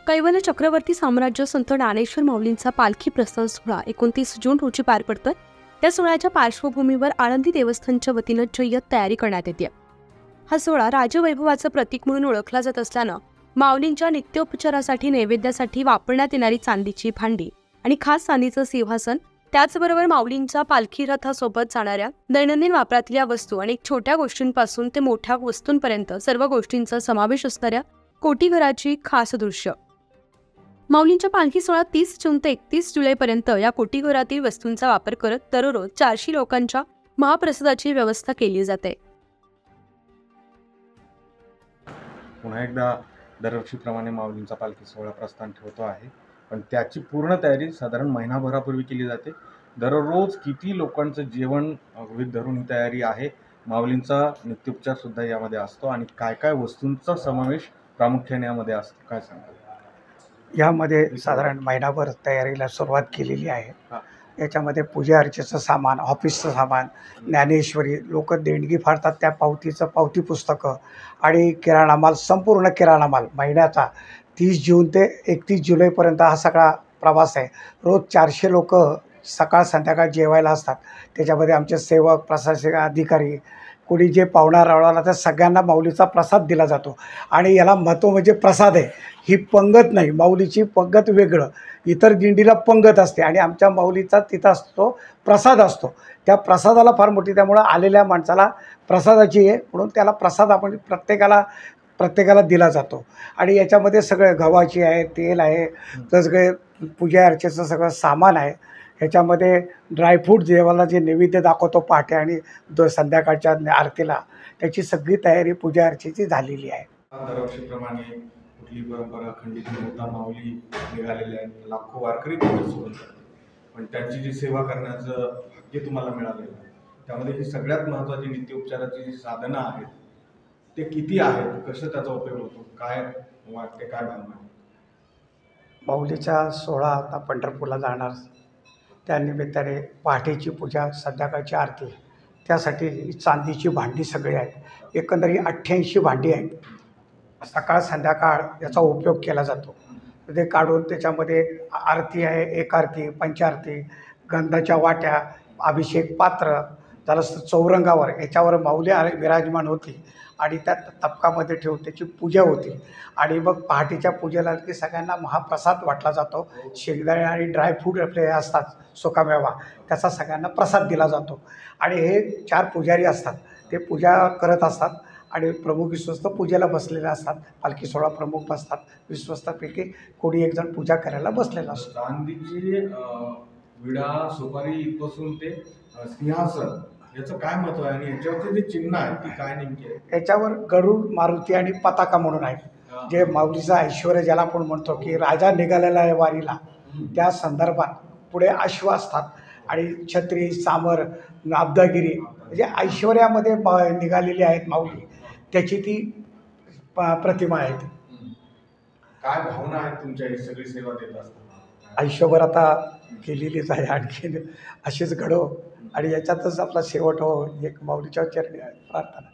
कैवल्य चक्रवर्ती साम्राज्य संत ज्ञानेश्वर माऊलींचा पालखी प्रस्थान सोहळा 29 जून रोजी पार पडतोय। त्या सोहळ्याच्या पार्श्वभूमीवर आळंदी देवस्थानच्या वतीनं जय्यत तयारी करण्यात येते। हा सोहळा राजवैभवाचं प्रतीक म्हणून ओळखला जात असल्यानं माऊलींच्या नित्योपचारासाठी नैवेद्यासाठी वापरण्यात येणारी चांदीची भांडी आणि खास चांदीचं सिंहासन, त्याचबरोबर माऊलींच्या पालखी रथासोबत जाणाऱ्या दैनंदिन वापरातल्या वस्तू आणि छोट्या गोष्टींपासून ते मोठ्या वस्तूंपर्यंत सर्व गोष्टींचा समावेश असणाऱ्या कोटीघराची खास दृश्य। माऊलींच्या पालखी सोहळा 30 जून ते 31 जुलैपर्यंत या कोटीघरातील वस्तूंचा वापर करत दररोज 400 लोकांच्या महाप्रसादाची व्यवस्था केली जाते। पुन्हा एकदा दरवर्षीप्रमाणे माऊलींचा पालखी सोहळा प्रस्थान ठेवतो आहे, पण त्याची पूर्ण तयारी साधारण महिनाभरापूर्वी केली जाते। दररोज किती लोकांचं जेवण गृहीत धरून ही तयारी आहे। माऊलींचा नित्योपचार सुद्धा यामध्ये असतो आणि काय काय वस्तूंचा समावेश प्रामुख्याने यामध्ये असतो, काय सांगाल? यामध्ये साधारण महिनाभर तयारीला सुरुवात केलेली आहे। याच्यामध्ये पूजा अर्चेचं सामान, ऑफिसचं सामान, ज्ञानेश्वरी, लोक देणगी फाडतात त्या पावतीचं पावती पुस्तकं आणि किराणा माल, संपूर्ण किराणा माल महिन्याचा 30 जून ते 31 जुलैपर्यंत हा सगळा प्रवास आहे। रोज 400 लोक सकाळ संध्याकाळ जेवायला असतात। त्याच्यामध्ये आमचे सेवक, प्रशासकीय अधिकारी, कोणी जे पाहुणा रावळाला त्या सगळ्यांना माऊलीचा प्रसाद दिला जातो। आणि याला महत्त्व म्हणजे प्रसाद आहे, ही पंगत नाही, माऊलीची पंगत वेगळं, इतर दिंडीला पंगत असते आणि आमच्या माऊलीचा तिथं असतो प्रसाद असतो। त्या प्रसादाला फार मोठी, त्यामुळं आलेल्या माणसाला प्रसादाची आहे म्हणून त्याला प्रसाद आपण प्रत्येकाला दिला जातो। आणि याच्यामध्ये सगळं गव्हाची आहे, तेल आहे, तर सगळे पूजा अर्चेचं सगळं सामान आहे। ह्याच्यामध्ये ड्रायफ्रूट देवाला जे नैवेद्य दाखवतो पहाटे आणि संध्याकाळच्या आरतीला, त्याची सगळी तयारी पूजा अर्चेची झालेली आहे। दरवर्षीप्रमाणे कुठली परंपरा खंडित न होता माऊली निघालेले आहेत। लाखो वारकरी त्यांच्यासोबत, पण त्यांची जी सेवा करण्याचं भाग्य तुम्हाला मिळालेलं आहे, त्यामध्ये ही सगळ्यात महत्त्वाची नित्योपचाराची जी साधनं आहेत ते किती आहेत, कसं त्याचा उपयोग होतो, काय वाटते, काय भावना? माऊलीचा सोहळा आता पंढरपूरला जाणार, त्यानिमित्ताने पहाटेची पूजा, संध्याकाळची आरती, त्यासाठी चांदीची भांडी सगळी आहेत। एकंदरीत 88 भांडी आहेत। सकाळ संध्याकाळ याचा उपयोग केला जातो। ते काढून त्याच्यामध्ये आरती आहे, एक आरती, पंचारती, गंधाच्या वाट्या, अभिषेक पात्र, त्याला चौरंगावर याच्यावर माऊली विराजमान होती आणि त्या तपकामध्ये ठेवून त्याची पूजा होती। आणि मग पहाटेच्या पूजेला की सगळ्यांना महाप्रसाद वाटला जातो। शेंगदाणे आणि ड्रायफ्रूट आपले असतात, सुकामेवा, त्याचा सगळ्यांना प्रसाद दिला जातो। आणि हे 4 पुजारी असतात, ते पूजा करत असतात आणि प्रमुख विश्वस्त पूजेला बसलेले असतात। पालखी सोहळा प्रमुख बसतात, विश्वस्तापैकी कोणी एक जण पूजा करायला बसलेला असतो। चांदीची विडा, सुपारी इथपासून ते सिंहासन, याचं काय महत्त्व आहे आणि याच्यावरचे जे चिन्ह आहे ती काय नेमकी आहे? याच्यावर गरुड, मारुती आणि पताका म्हणून आहे, जे माऊलीचं ऐश्वर्य ज्याला आपण म्हणतो की राजा निघालेला आहे वारीला, त्या संदर्भात पुढे अश्व असतात आणि छत्री, सामर, अब्दागिरी, म्हणजे ऐश्वर्यामध्ये निघालेली आहेत माऊली, त्याची ती प्रतिमा आहे। काय भावना आहेत तुमच्या ही सगळी सेवा देत असताना? आयुष्यभर आता केलेलीच आहे, आणखी अशीच घडो आणि याच्यातच आपला शेवट हो, एक माऊलीच्या चरणी प्रार्थना।